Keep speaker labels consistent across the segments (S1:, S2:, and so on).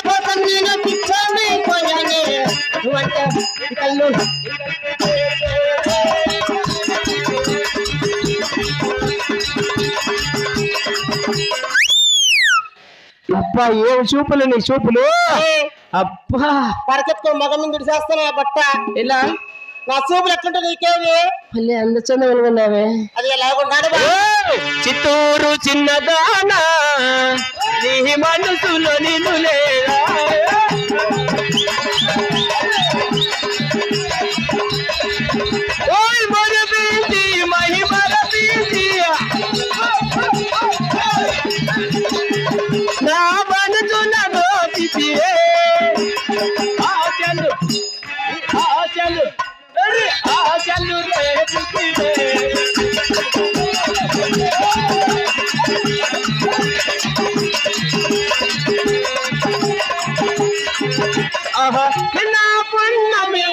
S1: కోసం నేను పిచ్చోనైపోయానే నువ్వంటే కళ్ళు
S2: అబ్బా ఏం చూపులు నీ చూపులు అబ్బా
S1: పరకెత్తుకో మగ ముందు చేస్తాను ఆ బట్ట
S2: ఇలా
S1: నా చూపులు ఎట్లుంటే నీకేమి
S2: మళ్ళీ అంత చందనుకున్నావే
S1: అది ఎలాగున్నాడు
S2: చిత్తూరు చిన్నదానా నీ మనసులో నిన్ను లేదా ఓయ్ మరపీతి మహిమల పీతి నా మనసులో గోపితి ఆశలు ఆశలు ఆశలు రేపుతి నా పుణ్యమి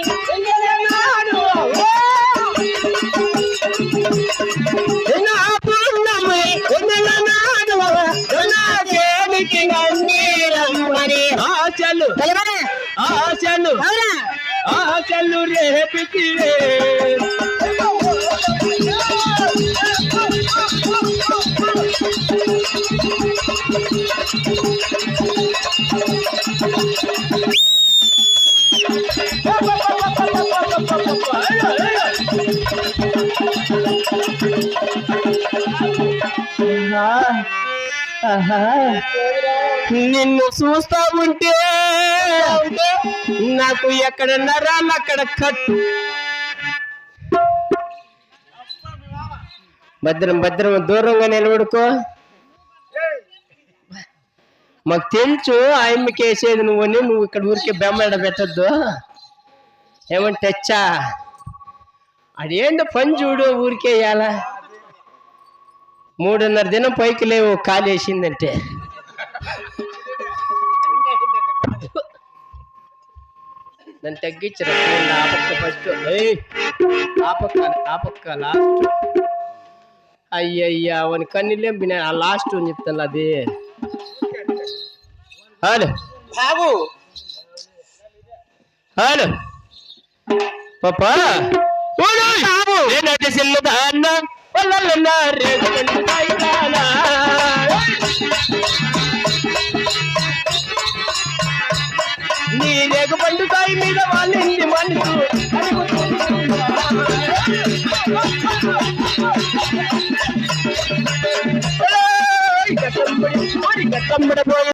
S2: నాడు నా పుణ్యమి నాడు నా దేవికి
S1: మరి
S2: ఆశలు ఆశలు ఆశలు రేపితి నిన్ను చూస్తా ఉంటే నాకు ఎక్కడ నరాలు అక్కడ కట్టు భద్రం భద్రం దూరంగా నిలబడుకో మాకు తెలుసు ఆయమ్మకి వేసేది నువ్వని నువ్వు ఇక్కడ ఊరికే బెమ్మడ పెట్టద్దు ఏమంటే తెచ్చా అదేంటో పని చూడు ఊరికే వేయాలా 3:30 దినం పైకి లేవు కాలు వేసిందంటే దాన్ని తగ్గించరా ఆ పక్క ఫస్ట్ ఆ పక్క లాస్ట్ అయ్యయ్యా అవని కన్నీళ్ళేం బినా ఆ లాస్ట్ అని చెప్తాను అది హలో
S1: బాబు
S2: హలో పాపా బాబు నేనంటే చిన్నదాన్న నీ లేక పండుకాయ మీద వాళ్ళింది మనసు గట్టంబడి